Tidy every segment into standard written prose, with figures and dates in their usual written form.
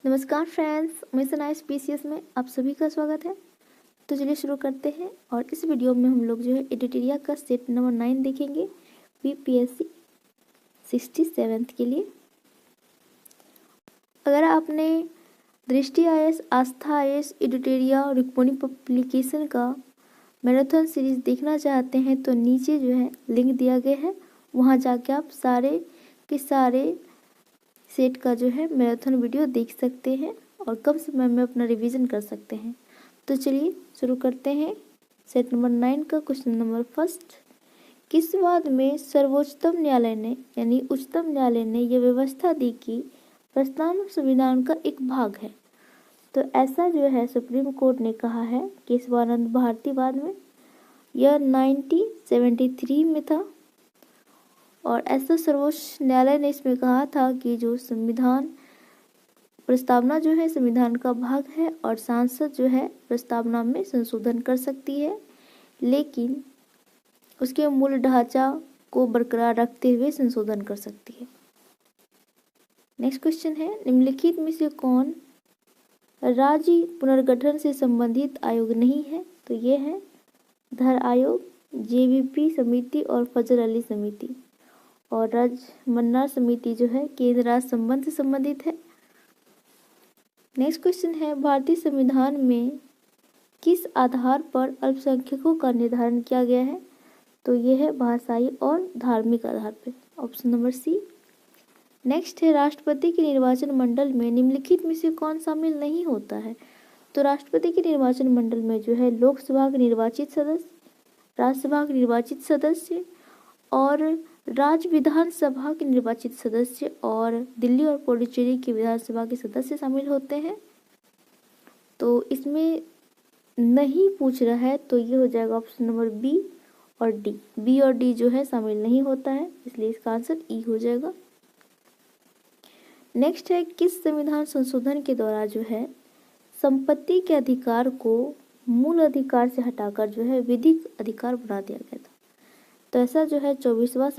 नमस्कार फ्रेंड्स, मैं सनाया स्पीसीएस में आप सभी का स्वागत है। तो चलिए शुरू करते हैं। और इस वीडियो में हम लोग जो है एडिटोरिया का सेट नंबर 9 देखेंगे बीपीएससी 67th के लिए। अगर आपने दृष्टि आईएएस, आस्था आईएएस, एडिटोरिया और रुक्मिणी पब्लिकेशन का मैराथन सीरीज देखना चाहते हैं तो नीचे जो है लिंक दिया गया है, वहाँ जाके आप सारे के सारे सेट का जो है मैराथन वीडियो देख सकते हैं और कम समय में अपना रिवीजन कर सकते हैं। तो चलिए शुरू करते हैं। सेट नंबर 9 का क्वेश्चन नंबर फर्स्ट, किस वाद में सर्वोच्चतम न्यायालय ने यानी उच्चतम न्यायालय ने यह व्यवस्था दी कि प्रस्तावना संविधान का एक भाग है? तो ऐसा जो है सुप्रीम कोर्ट ने कहा है केशवानंद भारती वाद में, यह 1973 में था। और ऐसा सर्वोच्च न्यायालय ने इसमें कहा था कि जो संविधान प्रस्तावना जो है संविधान का भाग है और सांसद जो है प्रस्तावना में संशोधन कर सकती है, लेकिन उसके मूल ढांचा को बरकरार रखते हुए संशोधन कर सकती है। नेक्स्ट क्वेश्चन है, निम्नलिखित में से कौन राज्य पुनर्गठन से संबंधित आयोग नहीं है? तो ये है धर आयोग, जेवीपी समिति और फजल अली समिति। और मन्नार समिति जो है केंद्र राज्य संबंध से संबंधित है। नेक्स्ट क्वेश्चन है, भारतीय संविधान में किस आधार पर अल्पसंख्यकों का निर्धारण किया गया है? तो ये है भाषाई और धार्मिक आधार पर, ऑप्शन नंबर सी। नेक्स्ट है, राष्ट्रपति के निर्वाचन मंडल में निम्नलिखित में से कौन शामिल नहीं होता है? तो राष्ट्रपति के निर्वाचन मंडल में जो है लोकसभा के निर्वाचित सदस्य, राज्यसभा के निर्वाचित सदस्य और राज्य विधानसभा के निर्वाचित सदस्य और दिल्ली और पुडुचेरी की विधानसभा के सदस्य शामिल होते हैं। तो इसमें नहीं पूछ रहा है तो ये हो जाएगा ऑप्शन नंबर बी और डी। बी और डी जो है शामिल नहीं होता है, इसलिए इसका आंसर ई हो जाएगा। नेक्स्ट है, किस संविधान संशोधन के द्वारा जो है संपत्ति के अधिकार को मूल अधिकार से हटाकर जो है विधिक अधिकार बना दिया गया था? तो ऐसा जो है 44वां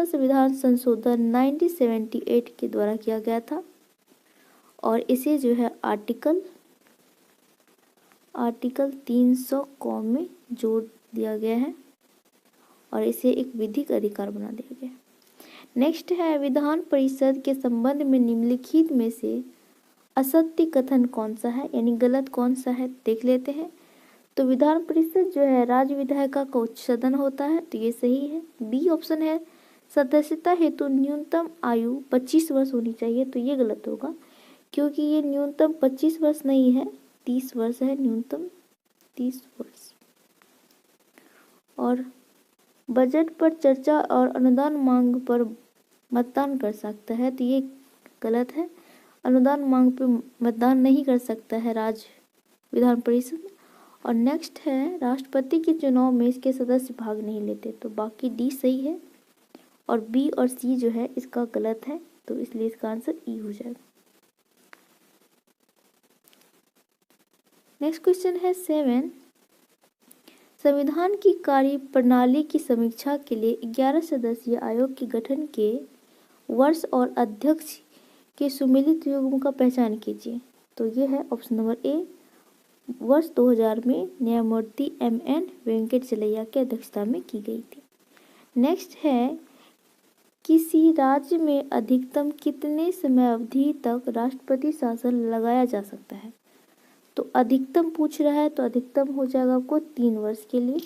संविधान संशोधन 1978 के द्वारा किया गया था और इसे जो है आर्टिकल 300 कॉम में जोड़ दिया गया है और इसे एक विधिक अधिकार बना दिया गया है। नेक्स्ट है, विधान परिषद के संबंध में निम्नलिखित में से असत्य कथन कौन सा है यानी गलत कौन सा है, देख लेते हैं। तो विधान परिषद जो है राज्य विधायिका का उच्च सदन होता है, तो ये सही है। बी ऑप्शन है, सदस्यता हेतु न्यूनतम आयु 25 वर्ष होनी चाहिए, तो ये गलत होगा क्योंकि ये न्यूनतम 25 वर्ष नहीं है, 30 वर्ष है, न्यूनतम 30 वर्ष। और बजट पर चर्चा और अनुदान मांग पर मतदान कर सकता है, तो ये गलत है। अनुदान मांग पर मतदान नहीं कर सकता है राज्य विधान परिषद। और नेक्स्ट है, राष्ट्रपति के चुनाव में इसके सदस्य भाग नहीं लेते, तो बाकी डी सही है और बी और सी जो है इसका गलत है, तो इसलिए इसका आंसर ई हो जाएगा। नेक्स्ट क्वेश्चन है 7, संविधान की कार्य प्रणाली की समीक्षा के लिए 11 सदस्यीय आयोग के गठन के वर्ष और अध्यक्ष के सुमेलित युग्म का पहचान कीजिए। तो ये है ऑप्शन नंबर ए, वर्ष 2000 में न्यायमूर्ति MN वेंकटचलैया की अध्यक्षता में की गई थी। नेक्स्ट है, किसी राज्य में अधिकतम कितने समय अवधि तक राष्ट्रपति शासन लगाया जा सकता है? तो अधिकतम पूछ रहा है तो अधिकतम हो जाएगा आपको 3 वर्ष के लिए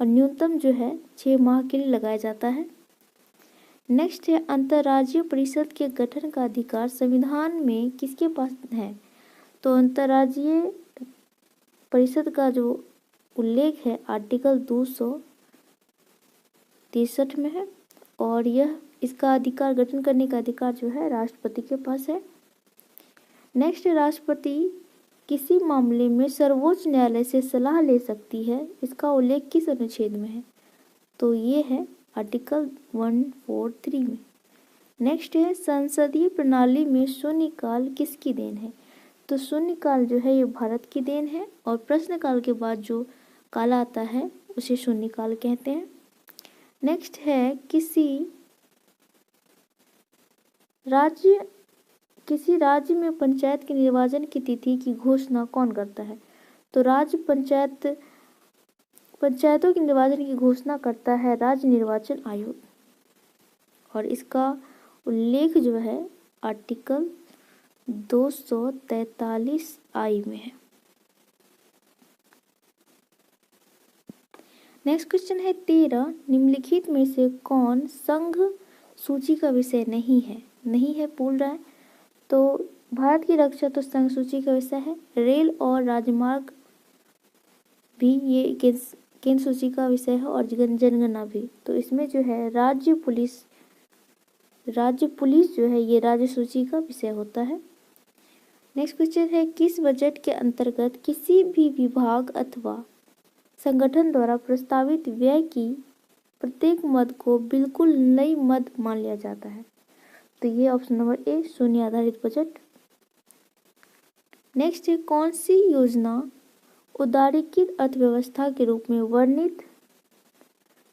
और न्यूनतम जो है 6 माह के लिए लगाया जाता है। नेक्स्ट है, अंतर्राज्यीय परिषद के गठन का अधिकार संविधान में किसके पास है? तो अंतर्राज्यीय परिषद का जो उल्लेख है आर्टिकल 263 में है और यह इसका अधिकार गठन करने का अधिकार जो है राष्ट्रपति के पास है। नेक्स्ट, राष्ट्रपति किसी मामले में सर्वोच्च न्यायालय से सलाह ले सकती है, इसका उल्लेख किस अनुच्छेद में है? तो ये है आर्टिकल 143 में। नेक्स्ट है, संसदीय प्रणाली में शून्यकाल किसकी देन है? तो शून्यकाल जो है ये भारत की देन है और प्रश्नकाल के बाद जो काल आता है उसे शून्यकाल कहते हैं। नेक्स्ट है, किसी राज्य किसी राज्य में पंचायत के निर्वाचन की तिथि की घोषणा कौन करता है? तो राज्य पंचायतों के निर्वाचन की घोषणा करता है राज्य निर्वाचन आयोग, और इसका उल्लेख जो है आर्टिकल 243I में है। नेक्स्ट क्वेश्चन है 13, निम्नलिखित में से कौन संघ सूची का विषय नहीं है? नहीं है बोल रहा है, तो भारत की रक्षा तो संघ सूची का विषय है। रेल और राजमार्ग भी ये केंद्र सूची का विषय है, और जनगणना भी। तो इसमें जो है राज्य पुलिस जो है ये राज्य सूची का विषय होता है। नेक्स्ट क्वेश्चन है, किस बजट के अंतर्गत किसी भी विभाग अथवा संगठन द्वारा प्रस्तावित व्यय की प्रत्येक मद को बिल्कुल नई मद मान लिया जाता है? तो ये ऑप्शन नंबर ए, शून्य आधारित बजट। नेक्स्ट है, कौन सी योजना उदारीकृत अर्थव्यवस्था के रूप में वर्णित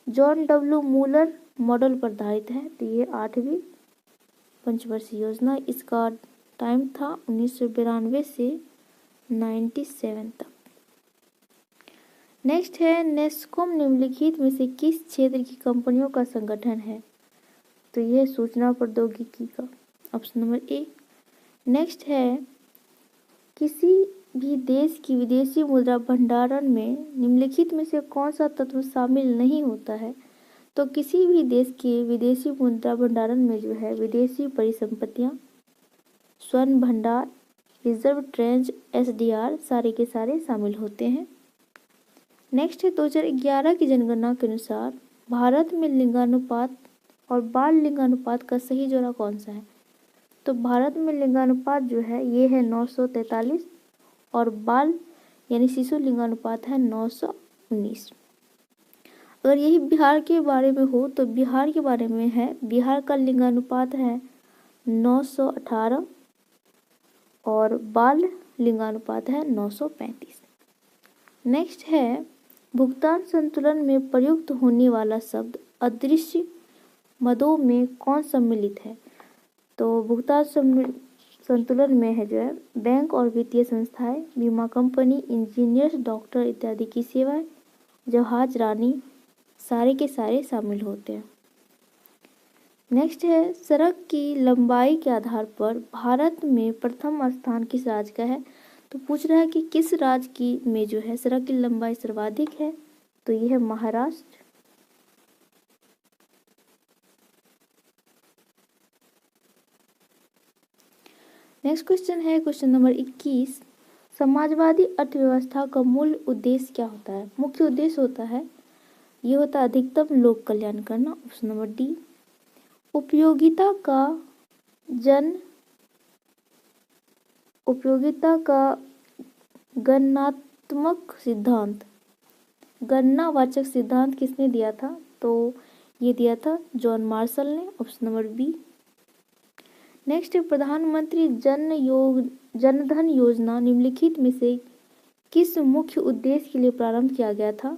जॉन डब्ल्यू मूलर मॉडल पर आधारित है? तो ये 8वीं पंचवर्षीय योजना, इसका टाइम था 1992 से 97 तक। नेक्स्ट है, नेस्कॉम निम्नलिखित में से किस क्षेत्र की कंपनियों का संगठन है? तो यह सूचना प्रौद्योगिकी का, ऑप्शन नंबर ए। नेक्स्ट है, किसी भी देश की विदेशी मुद्रा भंडारण में निम्नलिखित में से कौन सा तत्व शामिल नहीं होता है? तो किसी भी देश के विदेशी मुद्रा भंडारण में जो है विदेशी परिसंपत्तियां, स्वर्ण भंडार, रिजर्व ट्रेंच, SDR सारे के सारे शामिल होते हैं। नेक्स्ट है, 2011 की जनगणना के अनुसार भारत में लिंगानुपात और बाल लिंगानुपात का सही जोड़ा कौन सा है? तो भारत में लिंगानुपात जो है ये है 943, और बाल यानी शिशु लिंगानुपात है 919। अगर यही बिहार के बारे में हो तो बिहार के बारे में है, बिहार का लिंगानुपात है 918 और बाल लिंगानुपात है 935। नेक्स्ट है, भुगतान संतुलन में प्रयुक्त होने वाला शब्द अदृश्य मदों में कौन सम्मिलित है? तो भुगतान संतुलन में है जो है बैंक और वित्तीय संस्थाएं, बीमा कंपनी, इंजीनियर्स, डॉक्टर इत्यादि की सेवाएं, जहाज रानी सारे के सारे शामिल होते हैं। नेक्स्ट है, सड़क की लंबाई के आधार पर भारत में प्रथम स्थान किस राज्य का है? तो पूछ रहा है कि किस राज्य की में जो है सड़क की लंबाई सर्वाधिक है? तो यह है महाराष्ट्र। नेक्स्ट क्वेश्चन है क्वेश्चन नंबर 21, समाजवादी अर्थव्यवस्था का मूल उद्देश्य क्या होता है? मुख्य उद्देश्य होता है, ये होता है अधिकतम लोक कल्याण करना, ऑप्शन नंबर डी। उपयोगिता का गणनावाचक सिद्धांत किसने दिया था? तो ये दिया था जॉन मार्शल ने, ऑप्शन नंबर बी। नेक्स्ट है, प्रधानमंत्री जनधन योजना निम्नलिखित में से किस मुख्य उद्देश्य के लिए प्रारंभ किया गया था?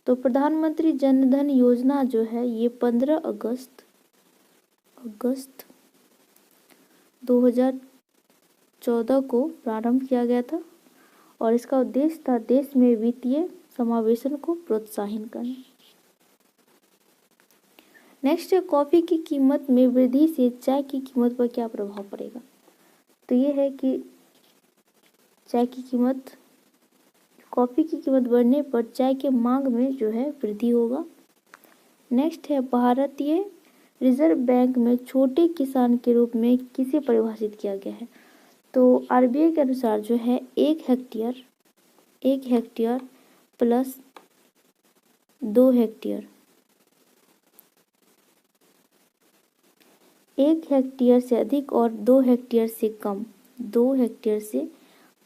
तो प्रधानमंत्री जनधन योजना जो है ये 15 अगस्त 2014 को प्रारंभ किया गया था, और इसका उद्देश्य था देश में वित्तीय समावेशन को प्रोत्साहित करना। नेक्स्ट है, कॉफी की कीमत में वृद्धि से चाय की कीमत पर क्या प्रभाव पड़ेगा? तो ये है कि कॉफी की कीमत बढ़ने पर चाय के मांग में जो है वृद्धि होगा। नेक्स्ट है, भारतीय रिजर्व बैंक में छोटे किसान के रूप में किसे परिभाषित किया गया है? तो RBI के अनुसार जो है 1 हेक्टेयर प्लस 2 हेक्टेयर, 1 हेक्टेयर से अधिक और 2 हेक्टेयर से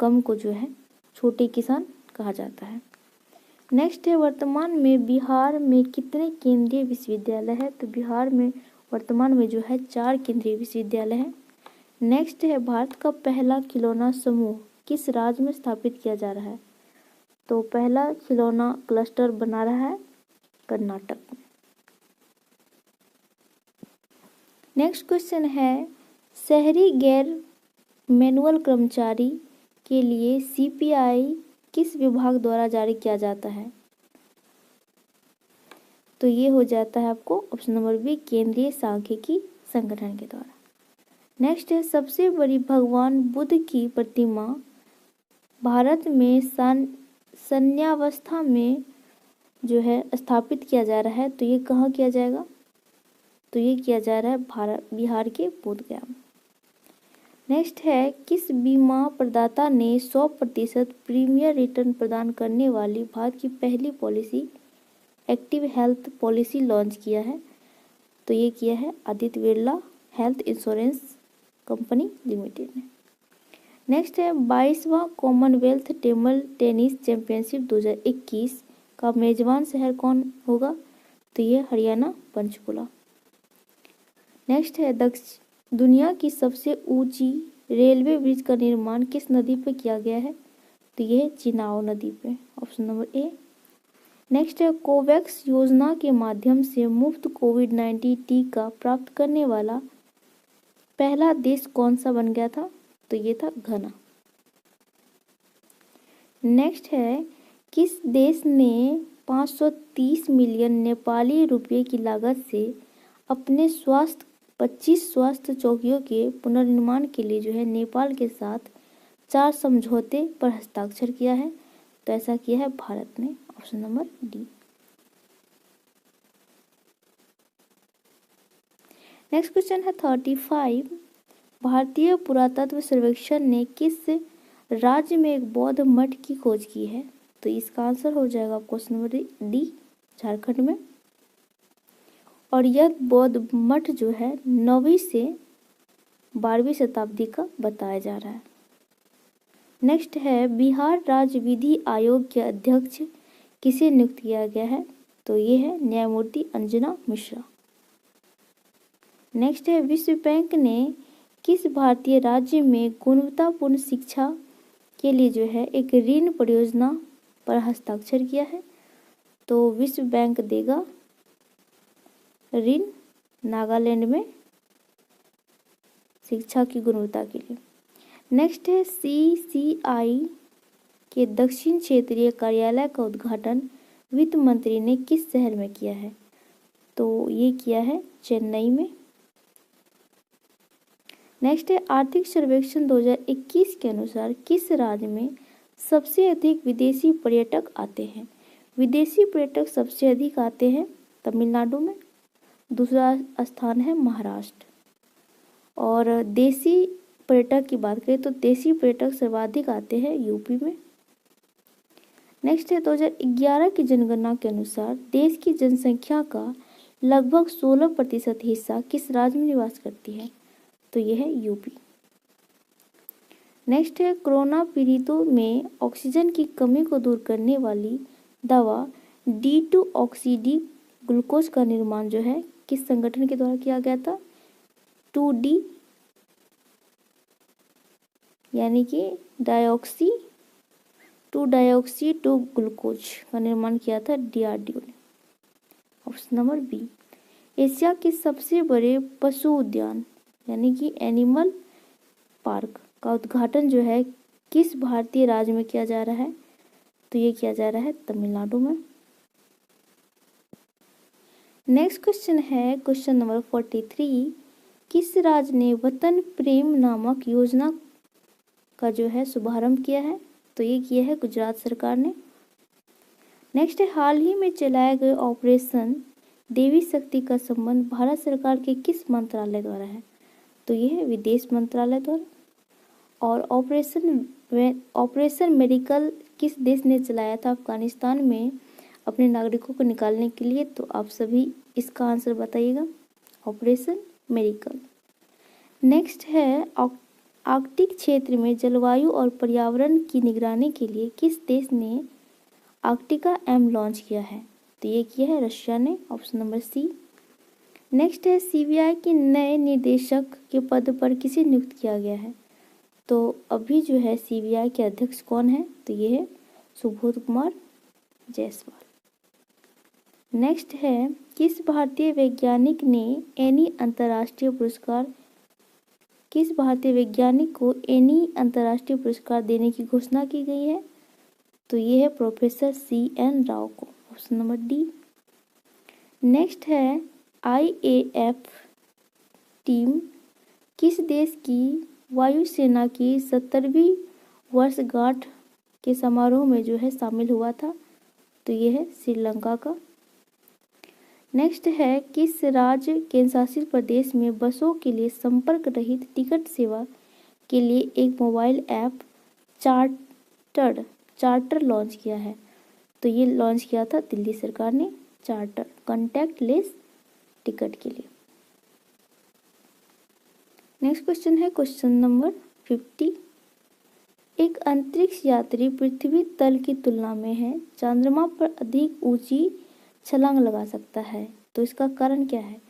कम को जो है छोटे किसान कहा जाता है। नेक्स्ट है, वर्तमान में बिहार में कितने केंद्रीय विश्वविद्यालय है? तो बिहार में वर्तमान में जो है 4 केंद्रीय विश्वविद्यालय है। नेक्स्ट है, भारत का पहला खिलौना समूह किस राज्य में स्थापित किया जा रहा है? तो पहला खिलौना क्लस्टर बना रहा है कर्नाटक में। नेक्स्ट क्वेश्चन है, शहरी गैर मैनुअल कर्मचारी के लिए सीपीआई किस विभाग द्वारा जारी किया जाता है? तो ये हो जाता है आपको ऑप्शन नंबर बी, केंद्रीय सांख्यिकी संगठन के द्वारा। नेक्स्ट है, सबसे बड़ी भगवान बुद्ध की प्रतिमा भारत में संन्यावस्था में जो है स्थापित किया जा रहा है, तो ये कहाँ किया जाएगा? तो ये किया जा रहा है बिहार के बोधगया में। नेक्स्ट है, किस बीमा प्रदाता ने 100% प्रीमियम रिटर्न प्रदान करने वाली भारत की पहली policy active health policy launch किया है? तो ये किया है Aditya Birla health insurance company limited ने। नेक्स्ट है, 22वां कॉमनवेल्थ टेबल टेनिस चैंपियनशिप 2021 का मेजबान शहर कौन होगा? तो ये हरियाणा पंचकुला। नेक्स्ट है, दुनिया की सबसे ऊंची रेलवे ब्रिज का निर्माण किस नदी पर किया गया है? तो ये चिनाब नदी पे, ऑप्शन नंबर ए। नेक्स्ट है, कोवैक्स योजना के माध्यम से मुफ्त कोविड-19 टीका प्राप्त करने वाला पहला देश कौन सा बन गया था? तो ये था घना। नेक्स्ट है, किस देश ने 530 मिलियन नेपाली रुपये की लागत से अपने 25 स्वास्थ्य चौकियों के पुनर्निर्माण के लिए जो है नेपाल के साथ 4 समझौते पर हस्ताक्षर किया है? तो ऐसा किया है भारत ने, option number D. Next question है 35, भारतीय पुरातत्व सर्वेक्षण ने किस राज्य में एक बौद्ध मठ की खोज की है? तो इसका आंसर हो जाएगा क्वेश्चन नंबर डी, झारखंड में। और यह बौद्ध मठ जो है 9वीं से 12वीं शताब्दी का बताया जा रहा है। नेक्स्ट है, बिहार राज्य विधि आयोग के अध्यक्ष किसे नियुक्त किया गया है? तो ये है न्यायमूर्ति अंजना मिश्रा। नेक्स्ट है, विश्व बैंक ने किस भारतीय राज्य में गुणवत्तापूर्ण शिक्षा के लिए जो है एक ऋण परियोजना पर हस्ताक्षर किया है? तो विश्व बैंक देगा ऋण नागालैंड में शिक्षा की गुणवत्ता के लिए। नेक्स्ट है, सीसीआई के दक्षिण क्षेत्रीय कार्यालय का उद्घाटन वित्त मंत्री ने किस शहर में किया है? तो ये किया है चेन्नई में। नेक्स्ट है, आर्थिक सर्वेक्षण 2021 के अनुसार किस राज्य में सबसे अधिक विदेशी पर्यटक आते हैं? विदेशी पर्यटक सबसे अधिक आते हैं तमिलनाडु में, दूसरा स्थान है महाराष्ट्र। और देसी पर्यटक की बात करें तो देसी पर्यटक सर्वाधिक आते हैं यूपी में। नेक्स्ट है, 2011 की जनगणना के अनुसार देश की जनसंख्या का लगभग 16% हिस्सा किस राज्य में निवास करती है? तो यह है यूपी। नेक्स्ट है, कोरोना पीड़ितों में ऑक्सीजन की कमी को दूर करने वाली दवा D2-ऑक्सी-डी ग्लूकोज का निर्माण जो है किस संगठन के द्वारा किया गया था? 2D यानी कि डाइऑक्सी 2 ग्लूकोज का निर्माण किया था DRDO ने, ऑप्शन नंबर बी। एशिया के सबसे बड़े पशु उद्यान यानी कि एनिमल पार्क का उद्घाटन जो है किस भारतीय राज्य में किया जा रहा है? तो ये किया जा रहा है तमिलनाडु में। नेक्स्ट क्वेश्चन है क्वेश्चन नंबर 43, किस राज्य ने वतन प्रेम नामक योजना का जो है शुभारंभ किया है? तो ये किया है गुजरात सरकार ने। नेक्स्ट है, हाल ही में चलाए गए ऑपरेशन देवी शक्ति का संबंध भारत सरकार के किस मंत्रालय द्वारा है? तो ये है विदेश मंत्रालय द्वारा। और ऑपरेशन मेडिकल किस देश ने चलाया था अफगानिस्तान में अपने नागरिकों को निकालने के लिए? तो आप सभी इसका आंसर बताइएगा, ऑपरेशन मेडिकल। नेक्स्ट है, आर्कटिक क्षेत्र में जलवायु और पर्यावरण की निगरानी के लिए किस देश ने आर्कटिका एम लॉन्च किया है? तो ये किया है रशिया ने, ऑप्शन नंबर सी। नेक्स्ट है, सीबीआई के नए निदेशक के पद पर किसे नियुक्त किया गया है? तो अभी जो है सीबीआई के अध्यक्ष कौन है? तो ये है सुबोध कुमार जायसवाल। नेक्स्ट है, किस भारतीय वैज्ञानिक ने एनी अंतर्राष्ट्रीय पुरस्कार किस भारतीय वैज्ञानिक को एनी अंतर्राष्ट्रीय पुरस्कार देने की घोषणा की गई है? तो ये है प्रोफेसर CN राव को, ऑप्शन नंबर डी। नेक्स्ट है IAF टीम किस देश की वायुसेना की 70वीं वर्षगांठ के समारोह में जो है शामिल हुआ था? तो ये है श्रीलंका का। नेक्स्ट है किस राज्य केंद्रशासित प्रदेश में बसों के लिए संपर्क रहित टिकट सेवा के लिए एक मोबाइल ऐप चार्टर लॉन्च किया है? तो ये लॉन्च किया था दिल्ली सरकार ने, चार्टर कॉन्टैक्टलेस टिकट के लिए। नेक्स्ट क्वेश्चन है क्वेश्चन नंबर 50। एक अंतरिक्ष यात्री पृथ्वी तल की तुलना में है चंद्रमा पर अधिक ऊंची छलांग लगा सकता है, तो इसका कारण क्या है?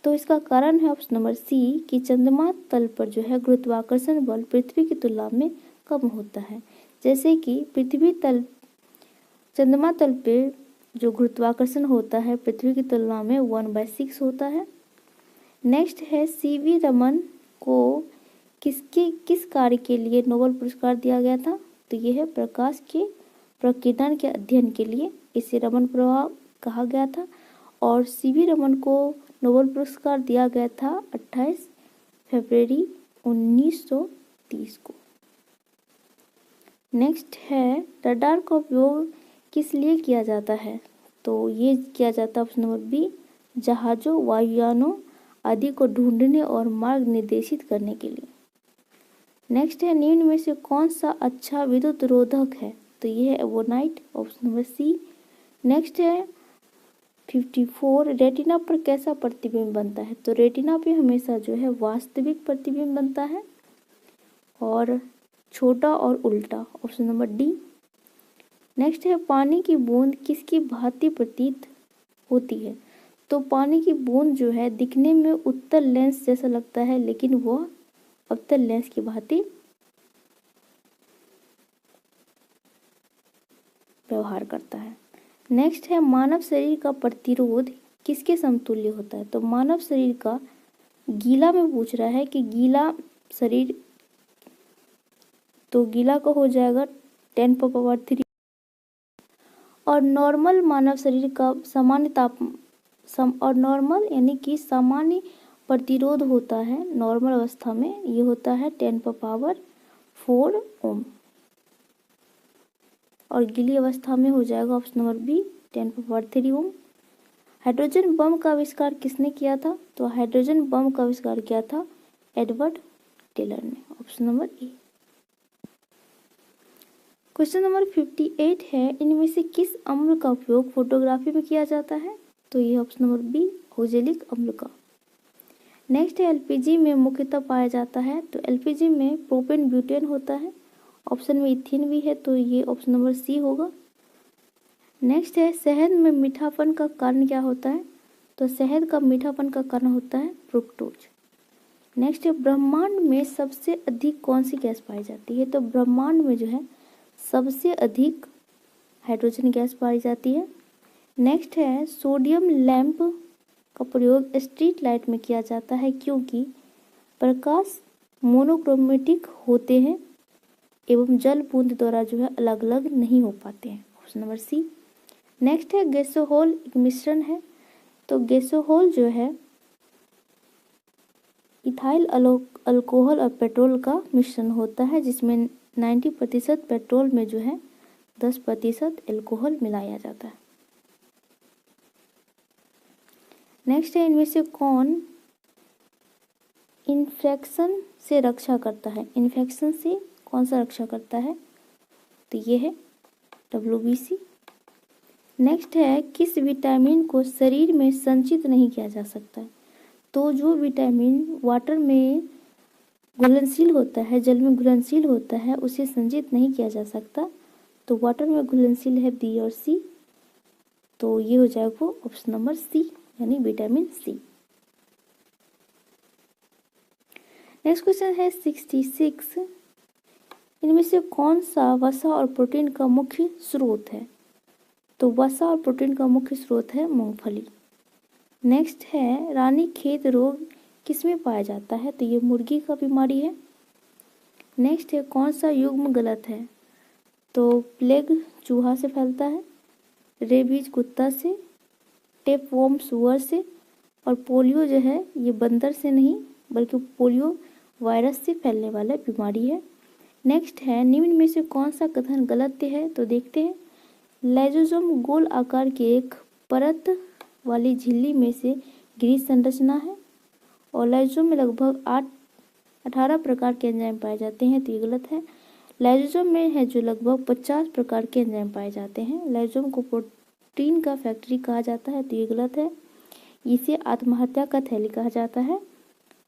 तो इसका कारण है ऑप्शन नंबर सी कि चंद्रमा तल पर जो है गुरुत्वाकर्षण बल पृथ्वी की तुलना में कम होता है। जैसे कि चंद्रमा तल पे जो गुरुत्वाकर्षण होता है पृथ्वी की तुलना में 1/6 होता है। नेक्स्ट है CV रमन को किस कार्य के लिए नोबेल पुरस्कार दिया गया था? तो ये है प्रकाश के प्रकीर्णन के अध्ययन के लिए इसे रमन प्रभाव कहा गया था और CV रमन को नोबेल पुरस्कार दिया गया था 28 फरवरी 1930 को। नेक्स्ट है रडार का उपयोग किस लिए किया जाता है? तो ये किया जाता है ऑप्शन नंबर बी, जहाज़ों, वायुयानों आदि को ढूंढने और मार्ग निर्देशित करने के लिए। नेक्स्ट है निम्न में से कौन सा अच्छा विद्युत रोधक है? तो ये है एवोनाइट, ऑप्शन नंबर सी। नेक्स्ट है 54 रेटिना पर कैसा प्रतिबिंब बनता है? तो रेटिना पे हमेशा जो है वास्तविक प्रतिबिंब बनता है और छोटा और उल्टा, ऑप्शन नंबर डी। नेक्स्ट है पानी की बूंद किसकी भांति प्रतीत होती है? तो पानी की बूंद जो है दिखने में उत्तल लेंस जैसा लगता है लेकिन वह अवतल लेंस की भांति व्यवहार करता है। नेक्स्ट है मानव शरीर का प्रतिरोध किसके समतुल्य होता है? तो मानव शरीर का गीला में पूछ रहा है कि गीला शरीर, तो गीला का हो जाएगा 10⁻³ और नॉर्मल मानव शरीर का नॉर्मल यानी कि सामान्य प्रतिरोध होता है नॉर्मल अवस्था में, ये होता है 10⁻⁴ ओम और गीली अवस्था में हो जाएगा ऑप्शन नंबर बी 10⁻³ ओम। हाइड्रोजन बम का आविष्कार किसने किया था? तो हाइड्रोजन बम का आविष्कार किया था एडवर्ड टेलर ने, option number A. Question number 58 है इनमें से किस अम्ल का उपयोग फोटोग्राफी में किया जाता है? तो ये ऑप्शन नंबर बी ओजेलिक अम्ल का। नेक्स्ट है LPG में मुख्यतः पाया जाता है, तो LPG में प्रोपेन ब्यूटेन होता है, ऑप्शन में इथेन भी है, तो ये ऑप्शन नंबर सी होगा। नेक्स्ट है शहद में मीठापन का कारण क्या होता है? तो शहद का मीठापन का कारण होता है फ्रुक्टोज। नेक्स्ट है ब्रह्मांड में सबसे अधिक कौन सी गैस पाई जाती है? तो ब्रह्मांड में जो है सबसे अधिक हाइड्रोजन गैस पाई जाती है। नेक्स्ट है सोडियम लैंप का प्रयोग स्ट्रीट लाइट में किया जाता है क्योंकि प्रकाश मोनोक्रोमेटिक होते हैं एवं जल बूंद द्वारा जो है अलग अलग नहीं हो पाते हैं, ऑप्शन नंबर सी। नेक्स्ट है गैसोहोल एक मिश्रण है, तो गैसोहोल जो है इथाइल अल्कोहल और पेट्रोल का मिश्रण होता है जिसमें 90% पेट्रोल में जो है 10% अल्कोहल मिलाया जाता है। नेक्स्ट है इनमें से कौन इन्फेक्शन से रक्षा करता है? इन्फेक्शन से कौन सा रक्षा करता है? तो ये है WBC। नेक्स्ट है किस विटामिन को शरीर में संचित नहीं किया जा सकता है? तो जो विटामिन वाटर में घुलनशील होता है, जल में घुलनशील होता है, उसे संचित नहीं किया जा सकता, तो वाटर में घुलनशील है बी और सी, तो ये हो जाएगा वो ऑप्शन नंबर सी यानी विटामिन सी। नेक्स्ट क्वेश्चन है 66 इनमें से कौन सा वसा और प्रोटीन का मुख्य स्रोत है? तो वसा और प्रोटीन का मुख्य स्रोत है मूंगफली। नेक्स्ट है रानीखेत रोग किसमें पाया जाता है? तो ये मुर्गी का बीमारी है। नेक्स्ट है कौन सा युग्म गलत है? तो प्लेग चूहा से फैलता है, रेबीज कुत्ता से, टेपवॉर्म सुअर से, और पोलियो जो है ये बंदर से नहीं बल्कि पोलियो वायरस से फैलने वाला बीमारी है। नेक्स्ट है निम्न में से कौन सा कथन गलत है? तो देखते हैं। लाइसोसोम गोल आकार के एक परत वाली झिल्ली में से घिरी संरचना है और लाइसोसोम में लगभग 18 प्रकार के एंजाइम पाए जाते हैं, तो ये गलत है। लाइसोसोम में है जो लगभग 50 प्रकार के एंजाइम पाए जाते हैं। लाइसोसोम को प्रोटीन का फैक्ट्री कहा जाता है, तो ये गलत है। इसे आत्महत्या का थैली कहा जाता है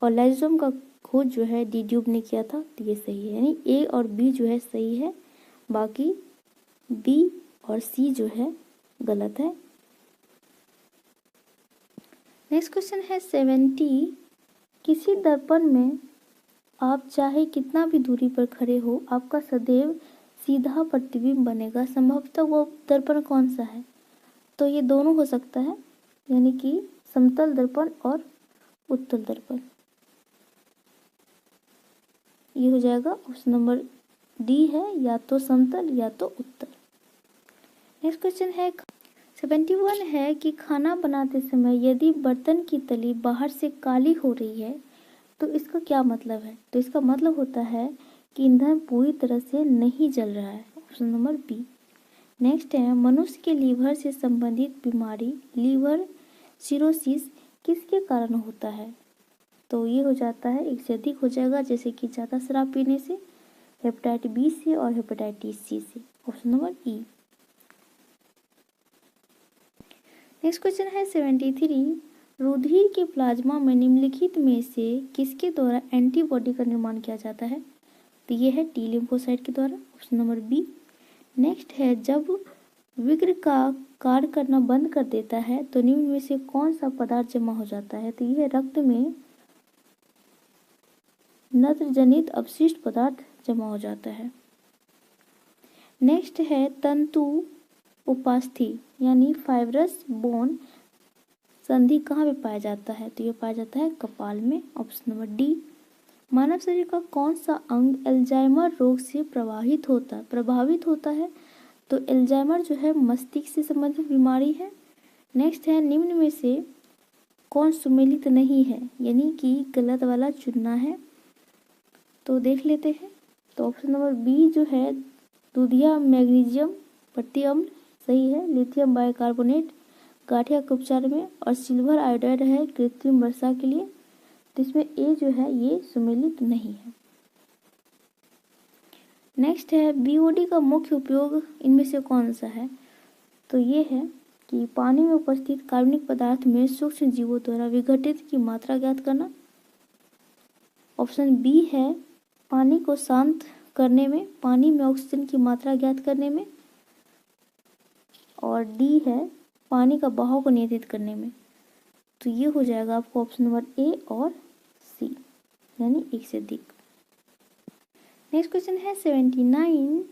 और लाइसोसोम का खोज जो है डी ड्यूब ने किया था, तो ये सही है। यानी ए और बी जो है सही है, बाकी बी और सी जो है गलत है। नेक्स्ट क्वेश्चन है 70। किसी दर्पण में आप चाहे कितना भी दूरी पर खड़े हो आपका सदैव सीधा प्रतिबिंब बनेगा। संभवतः वो दर्पण कौन सा है? तो ये दोनों हो सकता है, यानी कि समतल दर्पण और उत्तल दर्पण। ये हो जाएगा ऑप्शन नंबर डी है, या तो समतल या तो उत्तल। नेक्स्ट क्वेश्चन है 71 है कि खाना बनाते समय यदि बर्तन की तली बाहर से काली हो रही है तो इसका क्या मतलब है? तो इसका मतलब होता है कि ईंधन पूरी तरह से नहीं जल रहा है, ऑप्शन नंबर बी। नेक्स्ट है मनुष्य के लीवर से संबंधित बीमारी लीवर सिरोसिस किसके कारण होता है? तो ये हो जाता है एक से अधिक हो जाएगा, जैसे कि ज़्यादा शराब पीने से, हेपेटाइटिस बी से और हेपेटाइटिस सी से, ऑप्शन नंबर ई। नेक्स्ट क्वेश्चन है 73। रुधिर के प्लाज्मा में निम्नलिखित में से किसके द्वारा एंटीबॉडी का निर्माण किया जाता है? तो ये है टी लिम्फोसाइट के द्वारा, ऑप्शन नंबर बी। नेक्स्ट है जब विग्र का कार्य करना बंद कर देता है तो निम्न में से कौन सा पदार्थ जमा हो जाता है? तो यह रक्त में नत्रजनित अपशिष्ट पदार्थ जमा हो जाता है। नेक्स्ट है तंतु उपास्थि यानी फाइब्रस बोन संधि कहाँ पे पाया जाता है? तो ये पाया जाता है कपाल में, ऑप्शन नंबर डी। मानव शरीर का कौन सा अंग एल्जाइमर रोग से प्रभावित होता है? तो एल्जाइमर जो है मस्तिष्क से संबंधित बीमारी है। नेक्स्ट है निम्न में से कौन सुमेलित नहीं है, यानी कि गलत वाला चुनना है, तो देख लेते हैं। तो ऑप्शन नंबर बी जो है दूधिया मैग्नीशियम पट्टी अम्ल सही है, लिथियम बाइकार्बोनेट गाठिया के उपचार में, और सिल्वर आयोडाइड है कृत्रिम वर्षा के लिए, तो इसमें ए जो है ये सुमेलित नहीं है। नेक्स्ट है बीओडी का मुख्य उपयोग इनमें से कौन सा है? तो ये है कि पानी में उपस्थित कार्बनिक पदार्थ में सूक्ष्म जीवों द्वारा विघटित की मात्रा ज्ञात करना, ऑप्शन बी है पानी को शांत करने में, पानी में ऑक्सीजन की मात्रा ज्ञात करने में, और डी है पानी का बहाव को नियंत्रित करने में। तो ये हो जाएगा आपको ऑप्शन नंबर ए और सी, यानी एक से अधिक। नेक्स्ट क्वेश्चन है 79।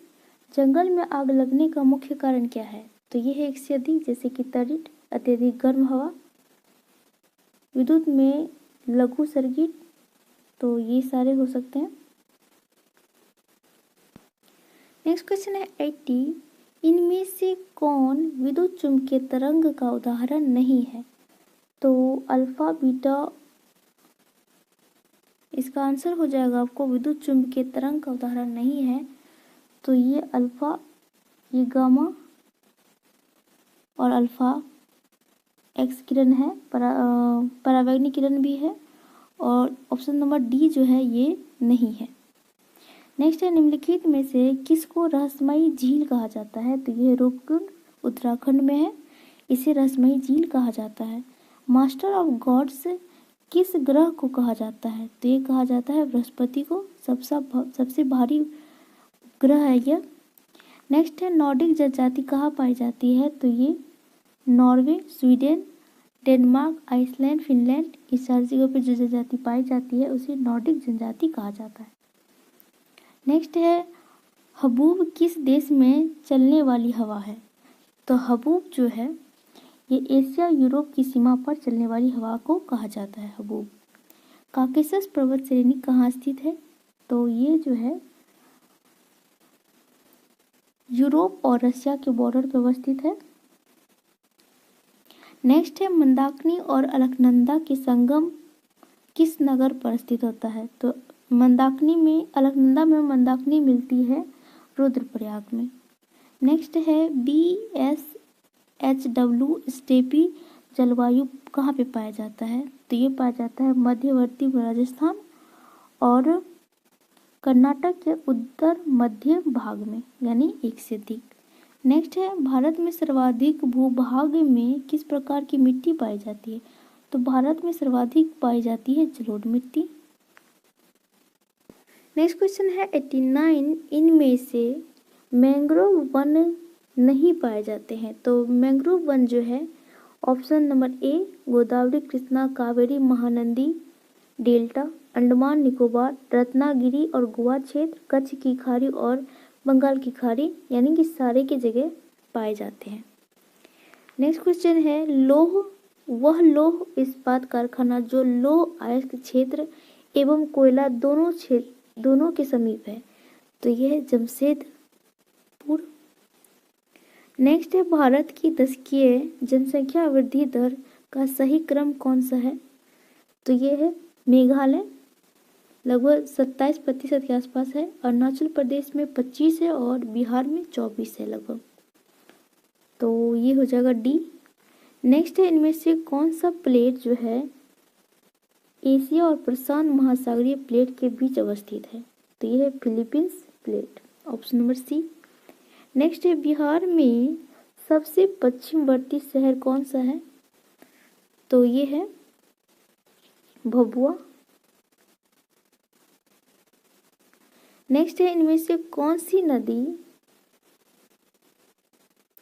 जंगल में आग लगने का मुख्य कारण क्या है? तो ये है एक से अधिक, जैसे कि तरिट, अत्यधिक गर्म हवा, विद्युत में लघु सर्किट, तो ये सारे हो सकते हैं। नेक्स्ट क्वेश्चन है 80। इनमें से कौन विद्युत चुम्बकीय तरंग का उदाहरण नहीं है? तो अल्फा बीटा, इसका आंसर हो जाएगा आपको विद्युत चुम्बकीय तरंग का उदाहरण नहीं है। तो ये अल्फा, ये गामा और अल्फा एक्स किरण है, परावैंगिक किरण भी है, और ऑप्शन नंबर डी जो है ये नहीं है। नेक्स्ट है निम्नलिखित में से किसको रहस्यमयी झील कहा जाता है? तो ये रूपकुंड उत्तराखंड में है, इसे रहस्यमयी झील कहा जाता है। मास्टर ऑफ गॉड्स किस ग्रह को कहा जाता है? तो ये कहा जाता है बृहस्पति को, सबसे भारी ग्रह है यह। नेक्स्ट है नॉर्डिक जनजाति कहाँ पाई जाती है? तो ये Norway, Sweden, Denmark, Iceland, Finland, इस सारी जगह पर जो जनजाति पाई जाती है उसे नॉर्डिक जनजाति कहा जाता है। नेक्स्ट है हबूब किस देश में चलने वाली हवा है? तो हबूब जो है ये एशिया यूरोप की सीमा पर चलने वाली हवा को कहा जाता है हबूब। काकेशस पर्वत श्रेणी कहाँ स्थित है? तो ये जो है यूरोप और रशिया के बॉर्डर पर अवस्थित है। नेक्स्ट है मंदाकिनी और अलकनंदा के संगम किस नगर पर स्थित होता है? तो मंदाकिनी में, अलकनंदा में मंदाकिनी मिलती है रुद्रप्रयाग में। नेक्स्ट है BSHW स्टेपी जलवायु कहाँ पे पाया जाता है? तो ये पाया जाता है मध्यवर्ती राजस्थान और कर्नाटक के उत्तर मध्य भाग में, यानी 1 से अधिक। नेक्स्ट है भारत में सर्वाधिक भूभाग में किस प्रकार की मिट्टी पाई जाती है? तो भारत में सर्वाधिक पाई जाती है जलोढ़ मिट्टी। नेक्स्ट क्वेश्चन है 89 इनमें से मैंग्रोव वन नहीं पाए जाते हैं। तो मैंग्रोव वन जो है option number A Godavari, Krishna, Kaveri, Mahanadi delta, Andaman Nicobar, Ratnagiri और गोवा क्षेत्र, कच्छ की खाड़ी और बंगाल की खाड़ी, यानी कि सारे की जगह पाए जाते हैं। नेक्स्ट क्वेश्चन है वह लौह इस्पात कारखाना जो लौह अयस्क क्षेत्र एवं कोयला दोनों के समीप है। तो यह जमशेदपुर। नेक्स्ट है भारत की दशकीय जनसंख्या वृद्धि दर का सही क्रम कौन सा है? तो ये है मेघालय लगभग 27% के आसपास है, अरुणाचल प्रदेश में 25 है और बिहार में 24 है लगभग। तो ये हो जाएगा डी। नेक्स्ट है इनमें से कौन सा प्लेट जो है एशिया और प्रशांत महासागरीय प्लेट के बीच अवस्थित है? तो ये है Philippines plate, option number C. Next है बिहार में सबसे पश्चिमवर्ती शहर कौन सा है? तो ये है भभुआ। नेक्स्ट है इनमें से कौन सी नदी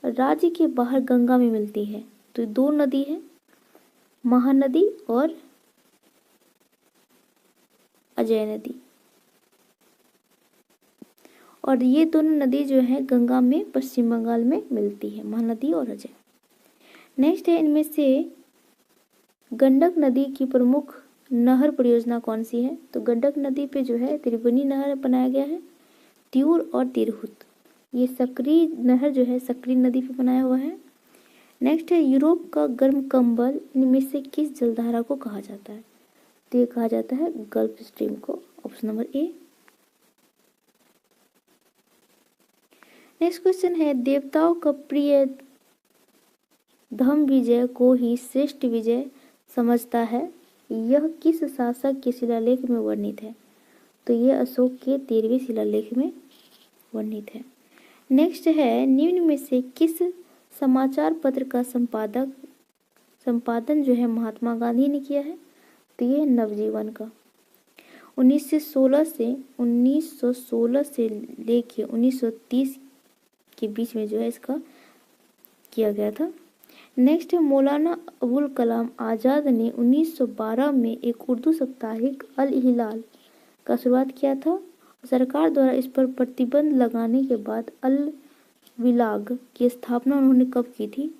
राज्य के बाहर गंगा में मिलती है? तो 2 नदी है, महानदी और अजय नदी, और ये दोनों नदी जो है गंगा में पश्चिम बंगाल में मिलती है, महानदी और अजय। नेक्स्ट है इनमें से गंडक नदी की प्रमुख नहर परियोजना कौन सी है? तो गंडक नदी पे जो है त्रिवेणी नहर बनाया गया है, त्यूर और तिरहुत। ये सकरी नहर जो है सकरी नदी पे बनाया हुआ है। नेक्स्ट है यूरोप का गर्म कंबल इनमें से किस जलधारा को कहा जाता है? तो ये कहा जाता है गल्फ स्ट्रीम को, option number A. Next question है देवताओं का प्रिय धम विजय को ही श्रेष्ठ विजय समझता है, यह किस शासक के शिलालेख में वर्णित है? तो यह अशोक के 13वें शिलालेख में वर्णित है। नेक्स्ट है निम्न में से किस समाचार पत्र का संपादन जो है महात्मा गांधी ने किया है? तो यह नवजीवन का 1916 से लेके 1930 के बीच में जो है इसका किया गया था। नेक्स्ट है मौलाना अबुल कलाम आज़ाद ने 1912 में एक उर्दू साप्ताहिक अल हिलाल का शुरुआत किया था। सरकार द्वारा इस पर प्रतिबंध लगाने के बाद अल विलाग की स्थापना उन्होंने कब की थी?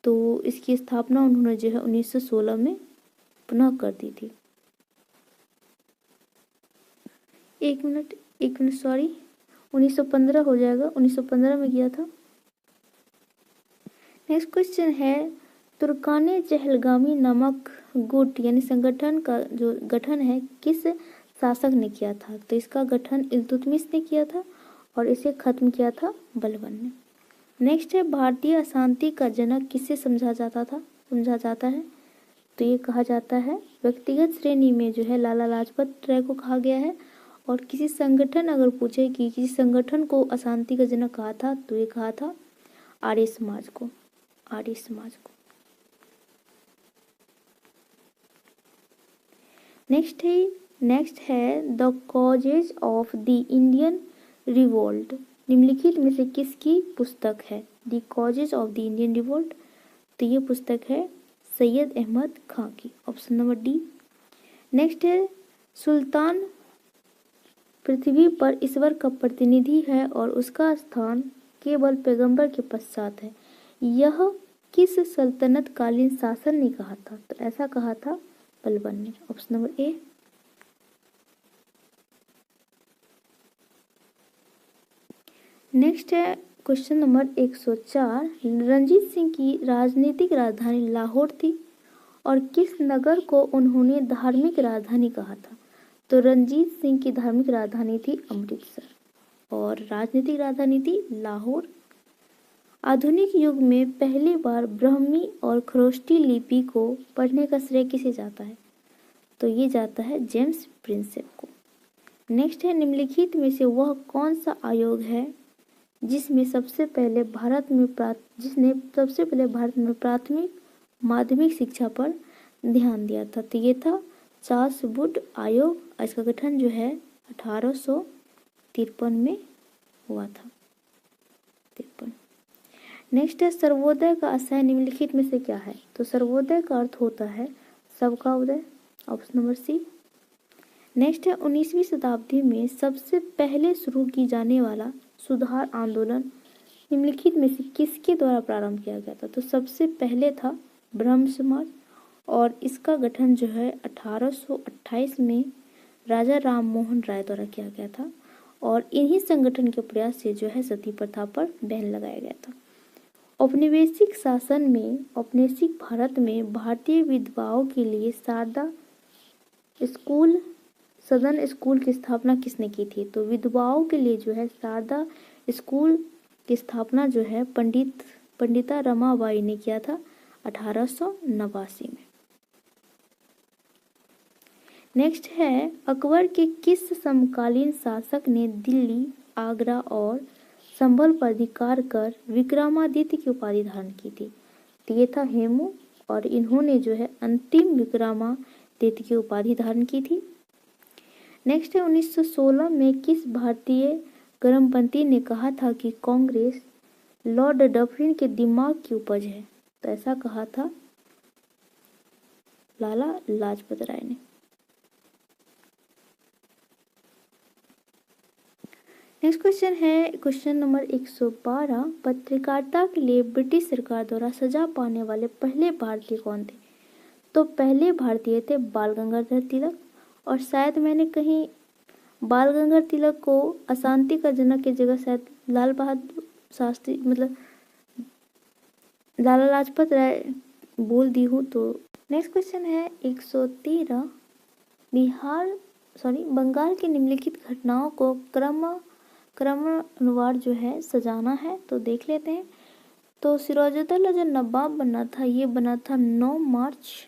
तो इसकी स्थापना उन्होंने जो है 1916 में पुनः कर दी थी। एक मिनट सॉरी, 1915 हो जाएगा, 1915 में किया था। नेक्स्ट क्वेश्चन है तुर्काने चहलगामी नामक गुट यानी संगठन का जो गठन है किस शासक ने किया था? तो इसका गठन इल्तुतमिश ने किया था और इसे खत्म किया था बलबन ने। नेक्स्ट है भारतीय अशांति का जनक किसे समझा जाता है? तो ये कहा जाता है व्यक्तिगत श्रेणी में जो है लाला लाजपत राय को कहा गया है, और किसी संगठन अगर पूछे कि किसी संगठन को अशांति का जनक कहा था तो ये कहा था आर्य समाज को। नेक्स्ट है the causes of the Indian revolt निम्नलिखित में से किसकी पुस्तक है? The causes of the Indian revolt, तो ये पुस्तक है सैयद अहमद खां की, ऑप्शन नंबर डी। नेक्स्ट है सुल्तान पृथ्वी पर ईश्वर का प्रतिनिधि है और उसका स्थान केवल पैगंबर के पश्चात है, यह किस सल्तनत कालीन शासन ने कहा था? तो ऐसा कहा था बलबन ने, ऑप्शन नंबर ए। नेक्स्ट है क्वेश्चन नंबर 104। रंजीत सिंह की राजनीतिक राजधानी लाहौर थी और किस नगर को उन्होंने धार्मिक राजधानी कहा था? तो रंजीत सिंह की धार्मिक राजधानी थी अमृतसर और राजनीतिक राजधानी थी लाहौर। आधुनिक युग में पहली बार ब्राह्मी और खरोष्टी लिपि को पढ़ने का श्रेय किसे जाता है? तो ये जाता है जेम्स प्रिंसेप को। नेक्स्ट है निम्नलिखित में से वह कौन सा आयोग है जिसने सबसे पहले भारत में प्राथमिक माध्यमिक शिक्षा पर ध्यान दिया था? तो ये था चार्ल्स वुड आयोग। इसका गठन जो है 1853 में हुआ था। 53। नेक्स्ट है सर्वोदय का आशय निम्नलिखित में से क्या है? तो सर्वोदय का अर्थ होता है सबका उदय, ऑप्शन नंबर सी। नेक्स्ट है 19वीं शताब्दी में सबसे पहले शुरू की जाने वाला सुधार आंदोलन निम्नलिखित में से किसके द्वारा प्रारंभ किया गया था? तो सबसे पहले था ब्रह्म समाज और इसका गठन जो है 1828 में राजा राम मोहन राय द्वारा किया गया था और इन्हीं संगठन के प्रयास से जो है सती प्रथा पर बैन लगाया गया था। औपनिवेशिक शासन में औपनिवेशिक भारत में भारतीय विधवाओं के लिए सदन स्कूल की स्थापना किसने की थी? तो विधवाओं के लिए जो है शारदा स्कूल की स्थापना जो है पंडिता रमाबाई ने किया था 1889 में। नेक्स्ट है अकबर के किस समकालीन शासक ने दिल्ली, आगरा और संभल पर अधिकार कर विक्रमादित्य की उपाधि धारण की थी? तो ये था हेमू और इन्होंने जो है अंतिम विक्रमादित्य की उपाधि धारण की थी। नेक्स्ट है 1916 में किस भारतीय गर्मपंथी ने कहा था कि कांग्रेस लॉर्ड डफरिन के दिमाग की उपज है? तो ऐसा कहा था लाला लाजपत राय ने। नेक्स्ट क्वेश्चन है क्वेश्चन नंबर 112। पत्रकारिता के लिए ब्रिटिश सरकार द्वारा सजा पाने वाले पहले भारतीय कौन थे? तो पहले भारतीय थे बाल गंगाधर तिलक और शायद मैंने कहीं बाल गंगाधर तिलक को अशांति का जनक की जगह शायद लाल बहादुर शास्त्री मतलब लाला लाजपत राय बोल दी हूँ। तो नेक्स्ट क्वेश्चन है 113। बंगाल की निम्नलिखित घटनाओं को क्रमवार जो है सजाना है, तो देख लेते हैं। तो सिराजुद्दौला जो नवाब बना था ये बना था 9 मार्च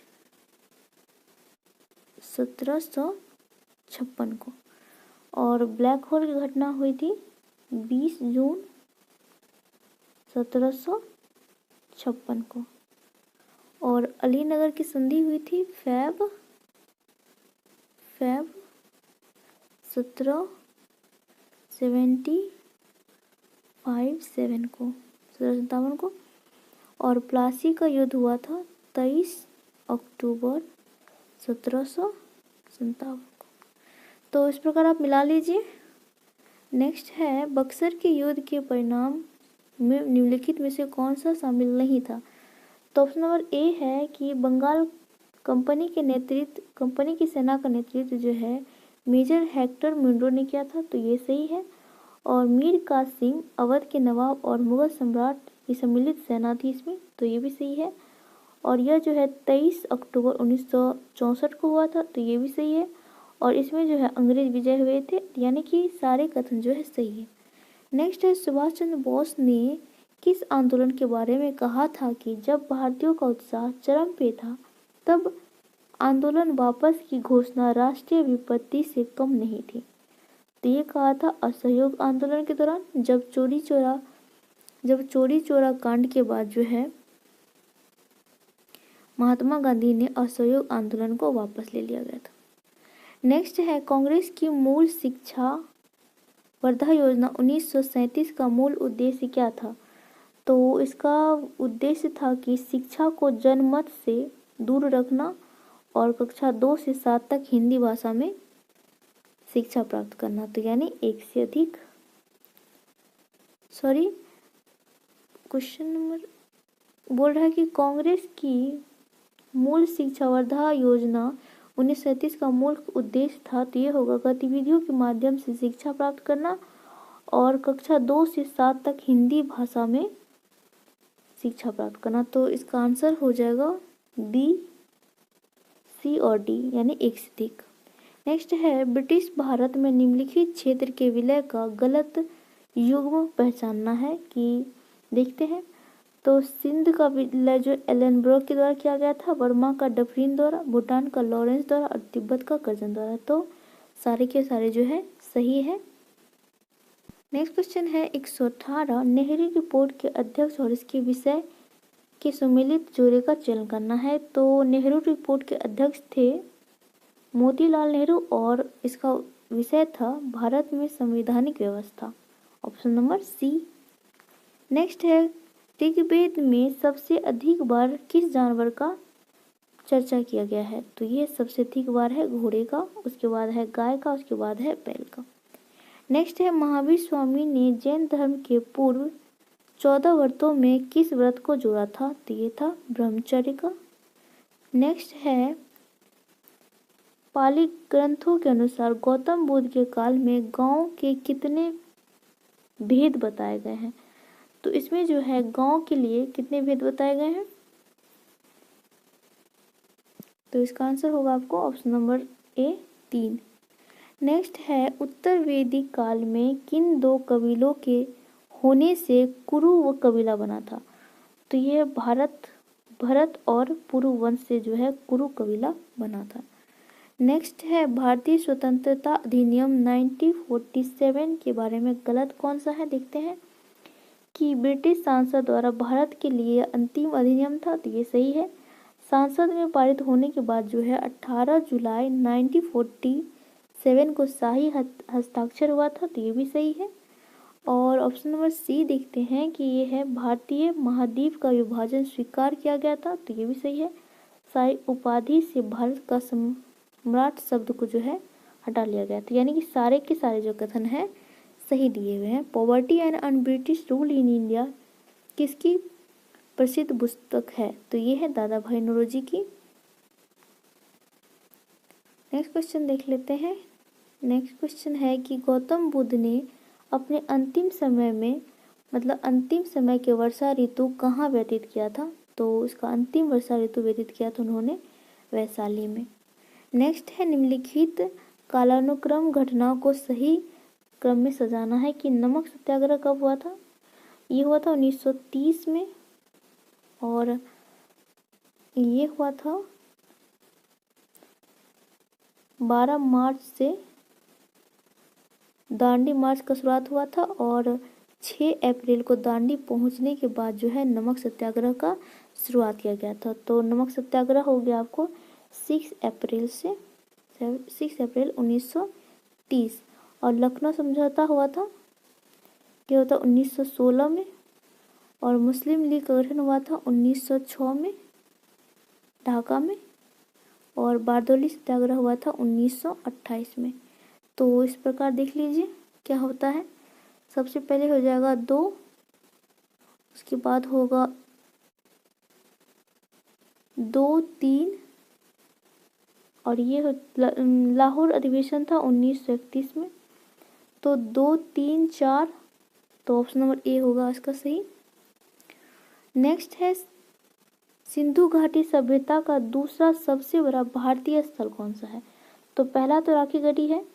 1756 को और ब्लैक होल की घटना हुई थी 20 जून 1756 को और अलीनगर की संधि हुई थी फेब 1757 को और प्लासी का युद्ध हुआ था 23 अक्टूबर 1757 को। तो इस प्रकार आप मिला लीजिए। नेक्स्ट है बक्सर के युद्ध के परिणाम में निम्नलिखित में से कौन सा शामिल नहीं था? तो ऑप्शन नंबर ए है कि बंगाल कंपनी की सेना का नेतृत्व जो है मेजर हेक्टर मुंडो ने किया था, तो ये सही है। और मीर कासिम सिंह अवध के नवाब और मुगल सम्राट की सम्मिलित सेना थी इसमें, तो ये भी सही है। और यह जो है 23 अक्टूबर 1964 को हुआ था, तो ये भी सही है। और इसमें जो है अंग्रेज विजय हुए थे, यानी कि सारे कथन जो है सही है। नेक्स्ट है सुभाष चंद्र बोस ने किस आंदोलन के बारे में कहा था कि जब भारतीयों का उत्साह चरम पे था तब आंदोलन वापस की घोषणा राष्ट्रीय विपत्ति से कम नहीं थी? तो ये कहा था असहयोग आंदोलन के दौरान, जब चोरी चोरा कांड के बाद जो है महात्मा गांधी ने असहयोग आंदोलन को वापस ले लिया गया था। नेक्स्ट है कांग्रेस की मूल शिक्षा वर्धा योजना 1937 का मूल उद्देश्य क्या था? तो इसका उद्देश्य था कि शिक्षा को जनमत से दूर रखना और कक्षा 2 से 7 तक हिंदी भाषा में शिक्षा प्राप्त करना, तो यानी एक से अधिक क्वेश्चन नंबर बोल रहा है कि कांग्रेस की मूल शिक्षा वर्धा योजना 1937 का मूल उद्देश्य था, तो ये होगा गतिविधियों के माध्यम से शिक्षा प्राप्त करना और कक्षा 2 से 7 तक हिंदी भाषा में शिक्षा प्राप्त करना। तो इसका आंसर हो जाएगा बी, सी और डी, यानी एक से अधिक। नेक्स्ट है ब्रिटिश भारत में निम्नलिखित क्षेत्र के विलय का गलत युग्म पहचानना है कि देखते हैं। तो सिंध का विलय जो एलनब्रॉक के द्वारा किया गया था, बर्मा का डफरिन द्वारा, भूटान का लॉरेंस द्वारा और तिब्बत का कर्जन द्वारा। तो सारे के सारे जो है सही है। नेक्स्ट क्वेश्चन है 118, नेहरू रिपोर्ट के अध्यक्ष और इसके विषय के सुमेलित जोड़े का चयन करना है। तो नेहरू रिपोर्ट के अध्यक्ष थे मोतीलाल नेहरू और इसका विषय था भारत में संवैधानिक व्यवस्था, ऑप्शन नंबर सी। नेक्स्ट है ऋग्वेद में सबसे अधिक बार किस जानवर का चर्चा किया गया है। तो ये सबसे अधिक बार है घोड़े का, उसके बाद है गाय का, उसके बाद है बैल का। नेक्स्ट है महावीर स्वामी ने जैन धर्म के पूर्व 14 व्रतों में किस व्रत को जोड़ा था। तो ये था ब्रह्मचर्य का। नेक्स्ट है पाली ग्रंथों के अनुसार गौतम बुद्ध के काल में गांव के कितने भेद बताए गए हैं। तो इसमें जो है गांव के लिए कितने भेद बताए गए हैं। तो इसका आंसर होगा आपको ऑप्शन नंबर ए, 3। नेक्स्ट है उत्तर वैदिक काल में किन दो कबीलों के होने से कुरु व कबीला बना था। तो यह भरत और पुरु वंश से जो है कुरु कबीला बना था। नेक्स्ट है भारतीय स्वतंत्रता अधिनियम 1947 के बारे में गलत कौन सा है, देखते हैं कि ब्रिटिश सांसद द्वारा भारत के लिए अंतिम अधिनियम था। तो ये सही है। संसद में पारित होने के बाद जो है 18 जुलाई 1947 को शाही हस्ताक्षर हुआ था। तो ये भी सही है। और ऑप्शन नंबर सी देखते हैं कि ये है भारतीय महाद्वीप का विभाजन स्वीकार किया गया था। तो ये भी सही है। शाही उपाधि से भारत का सम्राट शब्द को जो है हटा लिया गया था। यानी कि सारे के सारे जो कथन है सही दिए हुए हैं। Poverty and un British rule in India किसकी प्रसिद्ध पुस्तक है। तो ये है दादा भाई नौरोजी की। नेक्स्ट क्वेश्चन देख लेते हैं। नेक्स्ट क्वेश्चन है कि गौतम बुद्ध ने अपने अंतिम समय में मतलब अंतिम समय के वर्षा ऋतु कहाँ व्यतीत किया था। तो इसका अंतिम वर्षा ऋतु व्यतीत किया था उन्होंने वैशाली में। नेक्स्ट है निम्नलिखित कालानुक्रम घटनाओं को सही क्रम में सजाना है कि नमक सत्याग्रह कब हुआ था। ये हुआ था 1930 में और ये हुआ था 12 मार्च से दांडी मार्च का शुरुआत हुआ था और 6 अप्रैल को दांडी पहुंचने के बाद जो है नमक सत्याग्रह का शुरुआत किया गया था। तो नमक सत्याग्रह हो गया आपको 6 अप्रैल 1930। और लखनऊ समझौता हुआ था, ये होता 1916 में। और मुस्लिम लीग का गठन हुआ था 1906 में ढाका में। और बारदौली सत्याग्रह हुआ था 1928 में। तो इस प्रकार देख लीजिए क्या होता है। सबसे पहले हो जाएगा 2, उसके बाद होगा 2, 3 और ये लाहौर अधिवेशन था 1931 में। तो 2, 3, 4, तो ऑप्शन नंबर ए होगा इसका सही। नेक्स्ट है सिंधु घाटी सभ्यता का दूसरा सबसे बड़ा भारतीय स्थल कौन सा है। तो पहला तो राखी गढ़ी है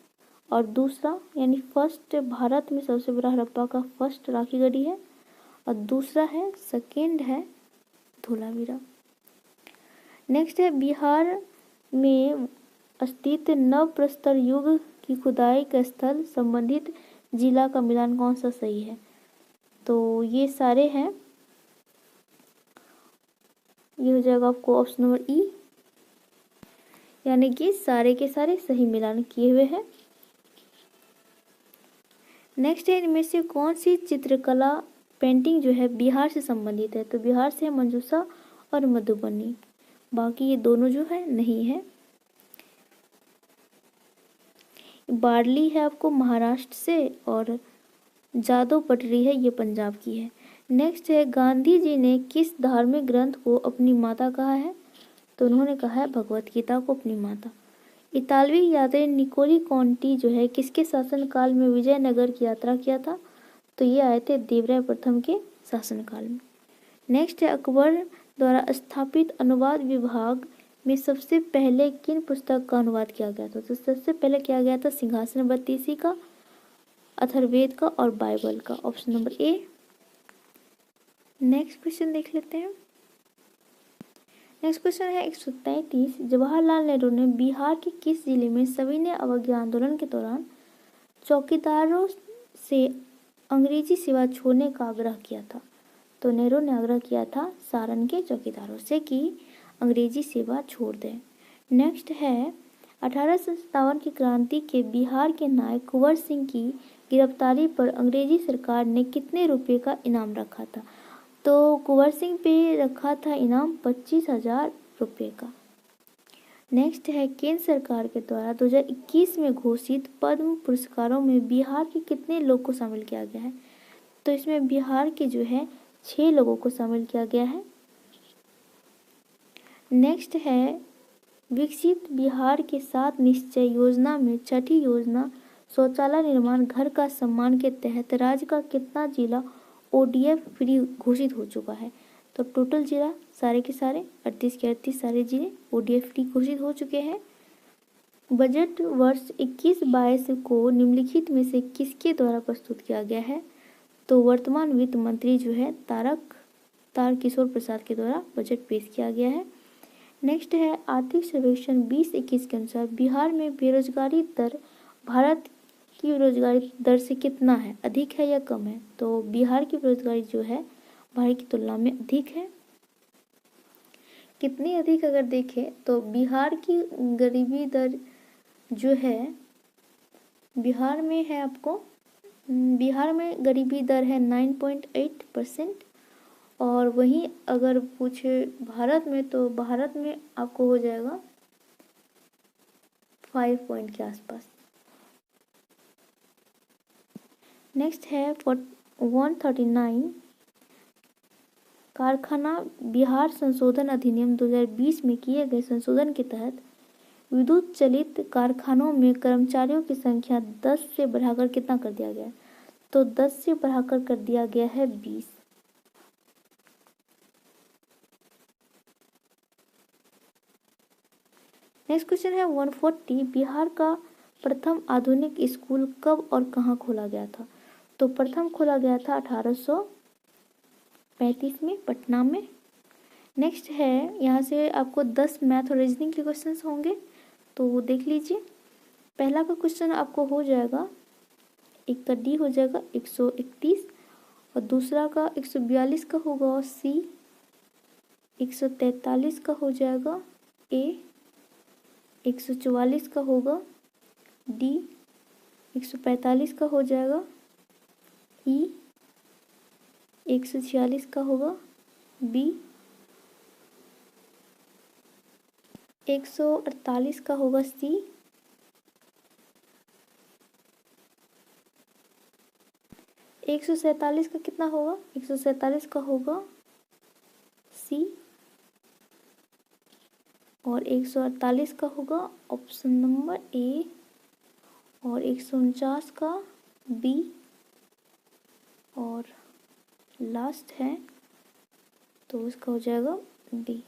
और दूसरा यानी फर्स्ट भारत में सबसे बड़ा हड़प्पा का फर्स्ट राखी गढ़ी है और दूसरा है सेकेंड है धोलावीरा। नेक्स्ट है बिहार में स्थित नवप्रस्तर युग की खुदाई का स्थल संबंधित जिला का मिलान कौन सा सही है। तो ये सारे हैं, ये हो जाएगा आपको ऑप्शन नंबर ई, यानी कि सारे के सारे सही मिलान किए हुए हैं। नेक्स्ट है इनमें से कौन सी चित्रकला पेंटिंग जो है बिहार से संबंधित है। तो बिहार से है मंजूषा और मधुबनी, बाकी ये दोनों जो है नहीं है। बार्ली है आपको महाराष्ट्र से और जादव पटरी है ये पंजाब की है। नेक्स्ट है गांधी जी ने किस धार्मिक ग्रंथ को अपनी माता कहा है। तो उन्होंने कहा है भगवत गीता को अपनी माता। इतालवी यात्री निकोली कॉन्टी जो है किसके शासनकाल में विजयनगर की यात्रा किया था। तो ये आए थे देवराय प्रथम के शासनकाल में। नेक्स्ट है अकबर द्वारा स्थापित अनुवाद विभाग में सबसे पहले किन पुस्तक का अनुवाद किया गया था? तो सबसे पहले किया गया था सिंहासन बत्तीसी का, अथर्ववेद का और बाइबल का, option number A. Next question देख लेते हैं। नेक्स्ट क्वेश्चन है 133, जवाहरलाल नेहरू ने बिहार के किस जिले में सविनय अवज्ञा आंदोलन के दौरान चौकीदारों से अंग्रेजी सेवा छोड़ने का आग्रह किया था? तो नेहरू ने आग्रह किया था सारण के चौकीदारों से कि अंग्रेजी सेवा छोड़ दें। नेक्स्ट है 1857 की क्रांति के बिहार के नायक कुंवर सिंह की गिरफ्तारी पर अंग्रेजी सरकार ने कितने रुपए का इनाम रखा था? तो कुंवर सिंह पे रखा था इनाम 25,000 रुपये का। नेक्स्ट है केंद्र सरकार के द्वारा 2021 में घोषित पद्म पुरस्कारों में बिहार के कितने लोग को शामिल किया गया है? तो इसमें बिहार के जो है 6 लोगों को शामिल किया गया है। नेक्स्ट है विकसित बिहार के 7 निश्चय योजना में छठी योजना शौचालय निर्माण घर का सम्मान के तहत राज्य का कितना जिला ODF फ्री घोषित हो चुका है? तो टोटल जिला सारे के सारे 38 के 38 सारे जिले ODF फ्री घोषित हो चुके हैं। बजट वर्ष 21-22 को निम्नलिखित में से किसके द्वारा प्रस्तुत किया गया है? तो वर्तमान वित्त मंत्री जो है तारकिशोर प्रसाद के द्वारा बजट पेश किया गया है। नेक्स्ट है आर्थिक सर्वेक्षण 2021 के अनुसार बिहार में बेरोजगारी दर भारत की बेरोजगारी दर से कितना है, अधिक है या कम है? तो बिहार की बेरोजगारी जो है भारत की तुलना में अधिक है। कितनी अधिक अगर देखें तो बिहार की गरीबी दर जो है बिहार में है आपको बिहार में गरीबी दर है 9.8% और वहीं अगर पूछे भारत में तो भारत में आपको हो जाएगा 5 पॉइंट के आसपास। नेक्स्ट है 139 कारखाना बिहार संशोधन अधिनियम 2020 में किए गए संशोधन के तहत विद्युत चलित कारखानों में कर्मचारियों की संख्या 10 से बढ़ाकर कितना कर दिया गया? तो 10 से बढ़ाकर कर दिया गया है 20। नेक्स्ट क्वेश्चन है 140 बिहार का प्रथम आधुनिक स्कूल कब और कहाँ खोला गया था? तो प्रथम खोला गया था 1835 में पटना में। नेक्स्ट है यहाँ से आपको 10 मैथ और रीजनिंग के क्वेश्चंस होंगे तो वो देख लीजिए। पहला का क्वेश्चन आपको हो जाएगा एक का डी हो जाएगा 131 और दूसरा का 142 का होगा सी, 143 का हो जाएगा ए, 144 का होगा डी, 145 का हो जाएगा ई, 146 का होगा बी, 148 का होगा सी, 147 का कितना होगा? 147 का होगा सी और 148 का होगा ऑप्शन नंबर ए और 149 का बी और लास्ट है तो उसका हो जाएगा बी।